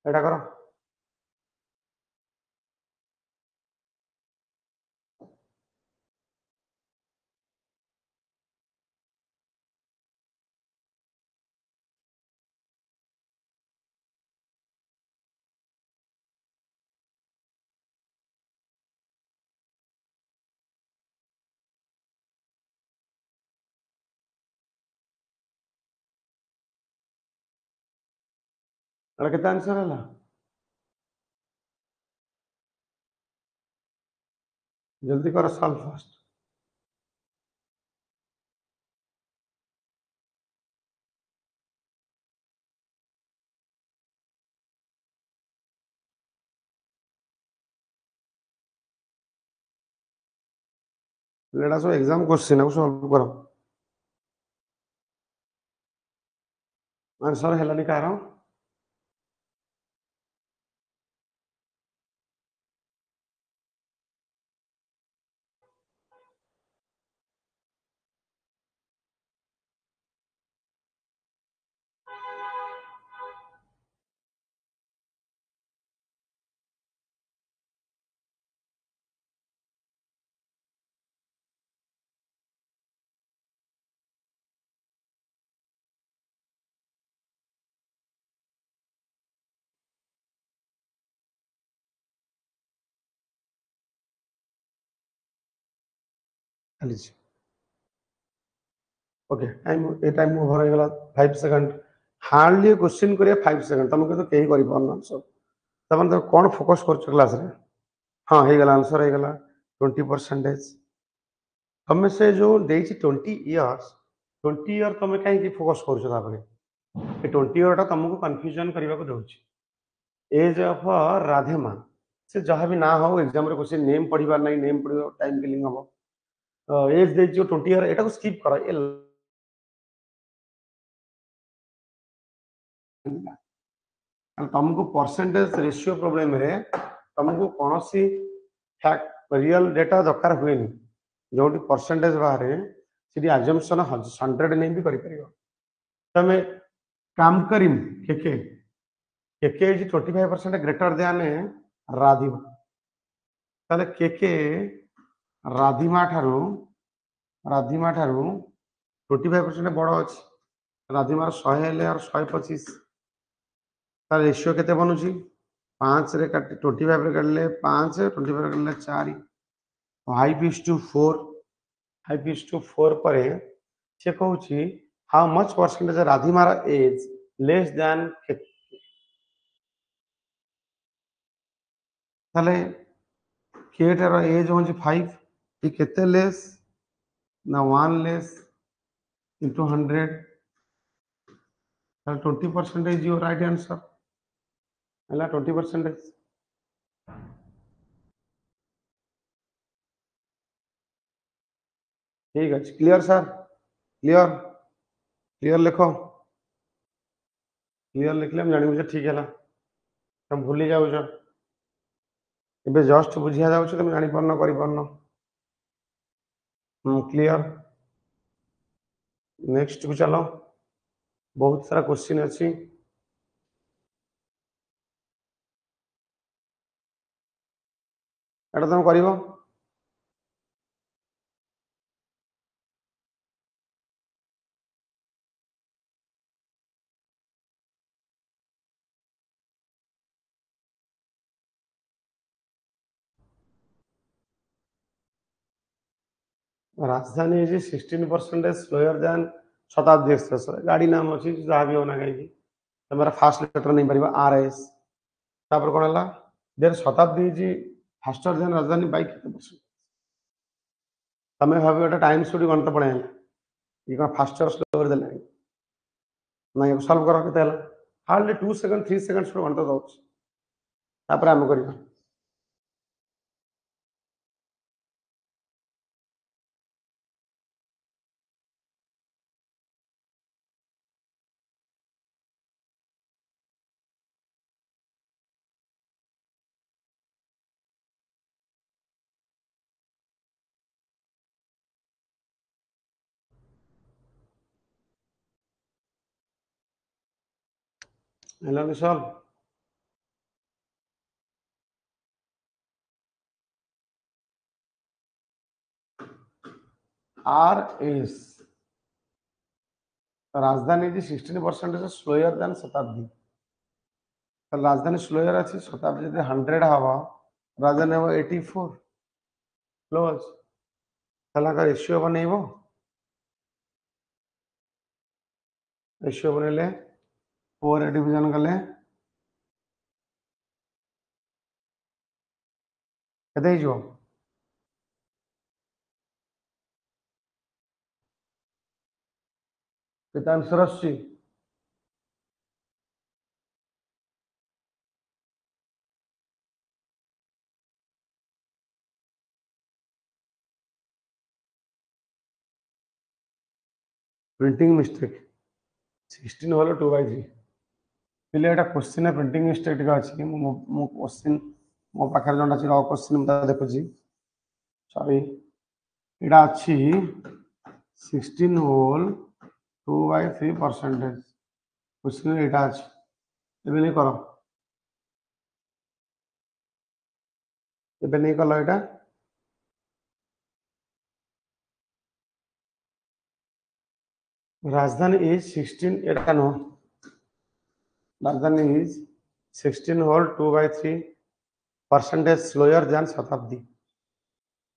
एटा करो एटा केते आंसर हला जल्दी करो सॉल्व फास्ट एटा सब एग्जाम क्वेश्चन को सॉल्व करो आंसर हेलानी कार खाली ओके टाइम ए टाइम ओवर हो गला 5 सेकंड हार्डली क्वेश्चन करिया 5 सेकंड तुम के तो केही करि पारना सब तमन तो कोन फोकस कर क्लास रे हां हे गला आंसर हे गला 20% तमे से जो देछि 20 इयर्स 20 ईयर तमे काहे की फोकस करछ तापरे ए 20 ईयर टा तुमको कंफ्यूजन करबा को दउछि एज ऑफ राधेमा से जहाँ भी ना हो एग्जाम रे क्वेश्चन नेम पढ़िबार नहीं नेम पढ़ियो टाइम किलिंग हो एज दे जो 20 ईयर एटा को स्किप करो ए तुमको परसेंटेज रेशियो प्रॉब्लम रे तुमको कौन सी फैक्ट रियल डेटा दरकार हुए जो परसेंटेज बाहर सीधी अजम्पशन 100 नहीं भी कर तमें काम करीम के केके इज 25% ग्रेटर देन राधिमा ताले केके राधिमा ठारू 25% बड़ अछि राधिमार 100 हेले और 125 तार रेशियो केते बनुची 5 रे काटी 25 रे काटले 5 25 रे काटले 4 5:4 5:4 परे से कहूची हाउ मच परसेंटेज राधिमार एज लेस देन ताले केटार एज होची 5 ये केते लेस ना 1 लेस into 100 ताले 20% इज योर राइट आंसर हला 20% ठीक है क्लियर सर क्लियर क्लियर लिखो क्लियर लिखले हम जानिबे जे ठीक हैला तुम भूली जाउछ एबे जस्ट बुझिया जाउछ तुम जानि परनो करि परनो क्लियर नेक्स्ट को चलो बहुत सारा क्वेश्चन अच्छी एटा तुम करिवो राजधानी इज 16% स्लोअर देन शताब्दी एक्सप्रेस गाड़ी नाम अच्छी जहाँ भी होना कहीं तुम्हारा फास्ट लेटर नहीं पारिबा आरएस तापर कोन हला देर शताब्दी इज फास्टर देन राजधानी बाइक केते परसेंट तमे भाबो एटा टाइम स्टडी गणित पढे ये कोन फास्टर स्लोअर देले नहीं सॉल्व करो केते हला हार्डली 2 सेकंड 3 सेकंड्स पर गणित दउछ तापर हम करिबा हेलो निशल आरएस राजधानी इज 16% स्लोअर देन शताब्दी राजधानी स्लोअर अच्छी शताब्दी 100 हवा राजधानी हम 84 स्लो अच्छी का रेशियो बनइबो रेशियो बनइले 4 डिवीजन कले केते हिजो केते आंसर आछि प्रिंटिंग मिस्टेक 16 होलो 2/3 पिले एटा क्वेश्चन प्रिंटिंग मिस्टेक का अछि मो क्वेश्चन मो पाखर जोंडा छि क्वेश्चन मता देखु छी सॉरी एटा अछि 16 होल 2/3% क्वेश्चन एटा अछि एबे नहीं करो एबे नहीं कलो एटा राजधानी इज 16 एटा नो राजधानी इज 16 होल 2/3% स्लोअर देन शताब्दी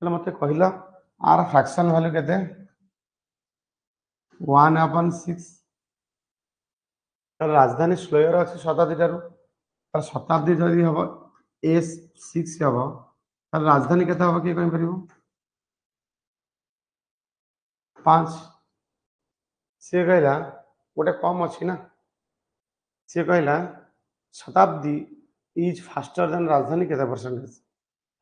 तो मते कहला आर फ्रैक्शन वैल्यू केते 1/6 राजधानी स्लोअर अच्छी शताब्दी ठारू शताब्दी जदि हम S6 हम राजधानी केते हम किए कहि परिबो 5 से कहला गोटे कम अच्छी ना से कहला शताब्दी इज फास्टर देन राजधानी केते परसेंटेज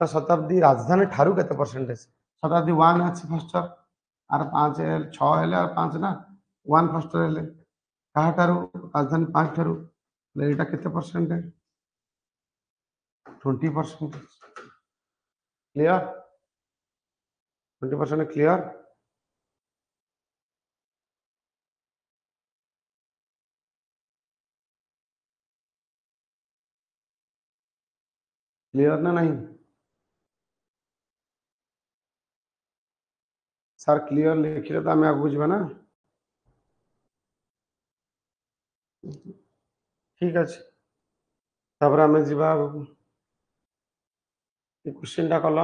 तो शताब्दी राजधानी ठारू केते परसेंटेज शताब्दी 1 अच्छी फास्टर आर 5 6 हेले आर 5 ना 1 फास्टर हेले कहा ठारू राजधानी 5 ठारू एटा केते परसेंट 20% क्लियर 20% क्लियर क्लियर ना नहीं सर क्लियर लिखिले तो आम आगे जावा ना ठीक अच्छे तापर आम जा क्वेश्चन टा कल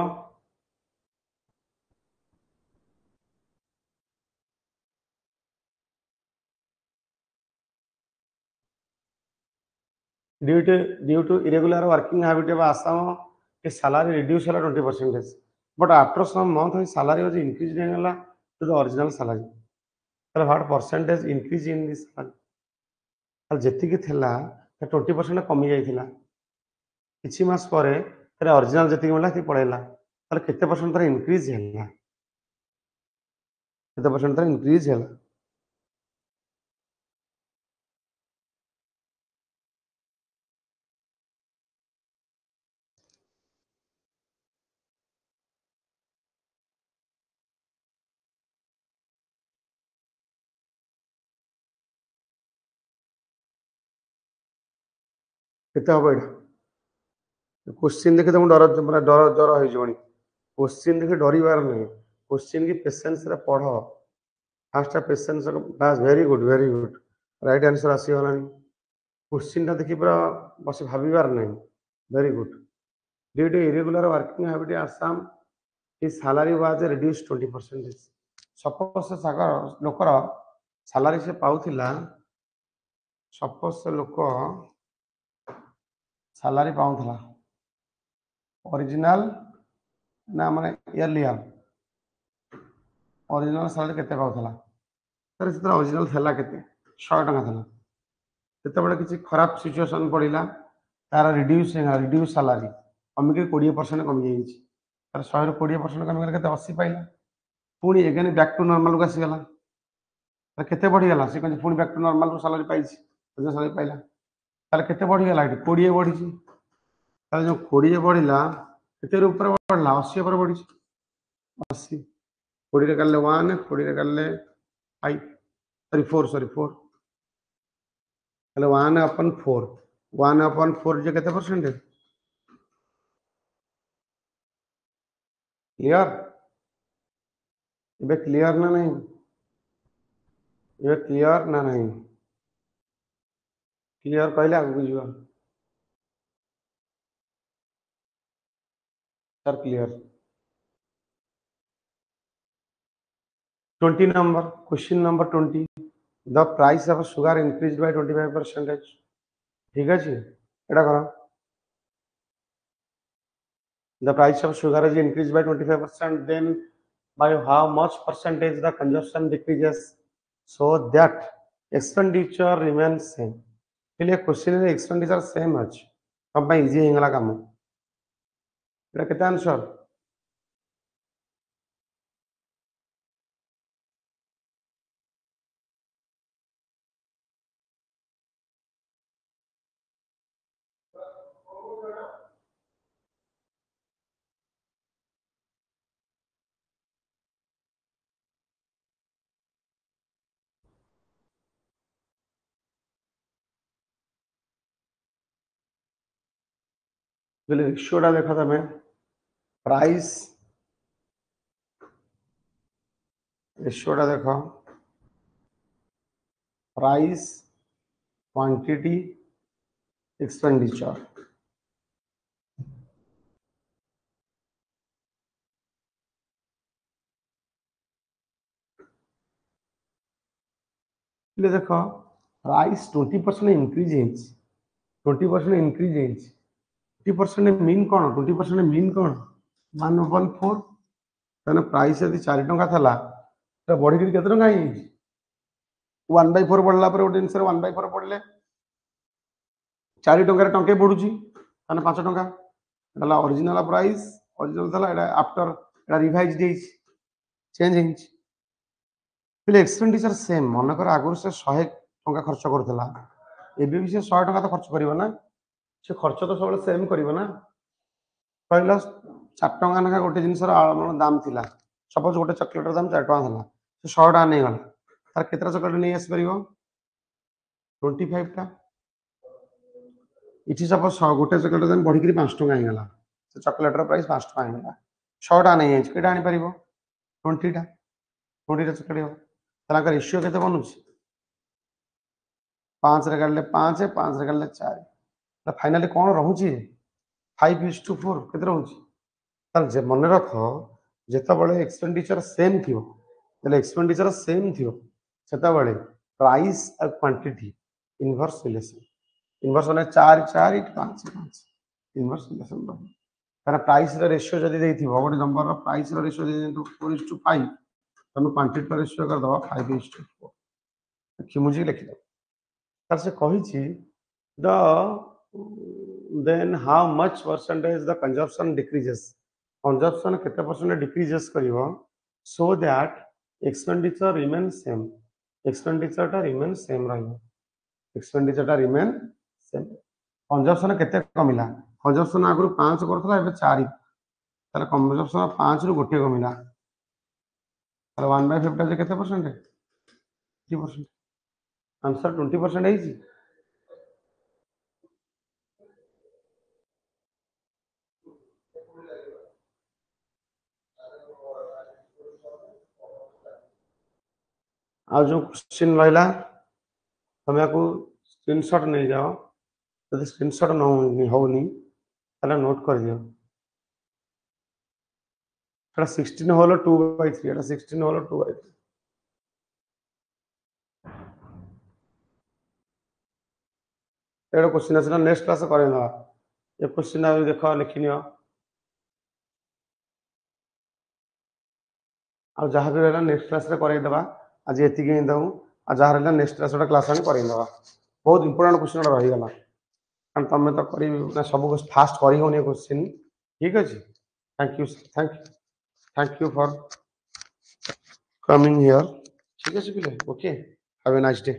due to irregular working habit of Assam, his salary reduced 20%. But after some month, his salary was increased to the original salary. So what percentage increase in this salary? ଯେତିକି ଥିଲା 20% କମି ଯାଇଥିଲା କିଛି ମାସ ପରେ ତାର ଅରିଜିନାଲ ଯେତିକି ମିଳିଲା ସେତିକି ପଳେଇଲା ତାହେଲେ କେତେ ପରସେଣ୍ଟ ତାର ଇନକ୍ରିଜ ହେଲା କେତେ ପରସେଣ୍ଟ ତାର ଇନକ୍ରିଜ ହେଲା କେତେ ହବ ଏଇଟା क्वेश्चन देखि तुम डर डर डर हो जणी क्वेश्चन देखि डरिबार नहीं क्वेश्चन की पेशेंस रे पढ़ फास्ट पेशेंस बस वेरी गुड राइट आंसर आसीगला क्वेश्चन टा देखि पूरा बस भाबिबार नहीं very good due to irregular working habit Asam his salary was reduced 20%. Suppose से सागर लोकर सालारी से पाउथिला सपोज से लोक सालारी पाउथिला ओरिजिनल ना माने इयरली ओरिजिनल सालारी केते पाउथिला तर सेतर ओरिजिनल थला केते 100 टका थला सेते बडे किछि खराब सिचुएशन पड़िला तार रिड्यूस सालारी कमी के 20% कमी जाईछि तार 100 रो 20% कमी केते 80 पाइला पुणी एगेन बैक टू नॉर्मल को आसीगला केते बढ़ीगला से कहीं पुणी बैक टू नॉर्मल सालारी पाई सालारी पाइला ताले केते बढ़ीगला 20 बढ़ी जो 20 बढ़िला केते ऊपर बढ़ला 80 पर बढ़ी 80 20 रे करले 1 20 रे करले 5 सॉरी 4 ताले 1 अपन 4 1 अपन 4 जे केते परसेंट क्लियर इबे क्लियर ना नहीं ये क्लियर ना नहीं क्लियर कहले आगु जीवा sir clear 20 number question number 20 the price of sugar increased by 25% ठीक है एटा करो the price of sugar is increased by 25% then by how much percentage the consumption decreases so that expenditure remains same इसलिए question रे expenditure same अछि हम भाई easy Hingla काम एटा केते आंसर रेशियोटा देखो तमे प्राइस रेशियोटा देखो प्राइस क्वांटिटी एक्सपेंडिचर देखो प्राइस 20% इंक्रीज 20% इंक्रीज 20% मीन कौन 20% मीन कौन 1/4 ताने प्राइस यदि 4 टंका थला तो बढ़ी के केते टंका ही 1/4 बढ़ला पर गोटे जिनसर 1/4 पड़ले 4 टंका रे टंके बढ़ुची ताने 5 टंका एला ओरिजिनल प्राइस ओरिजिनल थला एटा आफ्टर एटा रिवाइज देइछ चेंज हिंच फिर एक्सपेंडिचर सेम मन कर आगुर से 100 टंका खर्च करथला एबे भी से 100 टंका तो खर्च करिवो ना से खर्च तो सब सेम करिवो ना कहला 4 टंका ना गोटे जिनसर दाम थिला सपोज गोटे चॉकलेट दाम 4 टंका थला से 100 टंका नहीं गला तार केतरा चॉकलेट नहीं आस परिवो 25 टा इठी सपोज गोटे चॉकलेट दाम बढ़ी 5 टंका ही गला से चॉकलेट रो प्राइस 5 टका आनिला 6 टा नहीं केटा आनी परिबो 20 टा 20 टा चॉकलेट हो तला का रेशियो केते बनुची 5 रे गले 5 5 रे गले 4 तो फाइनली कोन रहूची 5:4 केते रहूची ताल जे मन रख जेता बळे एक्सपेंडिचर सेम थियो तले एक्सपेंडिचर सेम थियो सेता बळे प्राइस और क्वांटिटी इनवर्स रिलेशन इनवर्स माने 4 4 5 5 इनवर्स रिलेशन रह तार प्राइस रो रेशियो जदी देथिबो गोटे नंबर रो प्राइस रो रेशियो दे 4:5 तमे क्वांटिटी रो रेशियो कर दबा 5:4 खिमुजी लिखि दो तार से कहिछि the then how much percentage the consumption decreases consumption केते परसेंट डिक्रीजेस करिवो so that expenditure remains same expenditure टा remain same रहइबो expenditure टा remain same consumption केते कमिला consumption आगु 5 करथला एबे 4 ताले consumption 5 रु गोटे कमिला ताले 1/5 जे केते परसेंट 20% आंसर 20% है जी आ जो क्वेश्चन रहला तमे को स्क्रीनशॉट नहीं जाओ यदि स्क्रीनशॉट न होनी ताले नोट कर दियो एटा 16 होलो 2/3 एटा 16 होलो 2/3 एटा क्वेश्चन आसला नेक्स्ट क्लास करेना ये क्वेश्चन आ देखो लिखिनियो आ जहाँ भी रहला नेक्स्ट क्लास रे करे दबा आज एति के दऊ आ जहाँ रहला नेक्स्ट क्लास रे क्लास में करे दबा बहुत इंपोर्टेंट क्वेश्चन रही गला कारण तमे तो करी ना सब कुछ फास्ट करी होनी क्वेश्चन ठीक अछि thank you for coming here ठीक है पिले okay have a nice day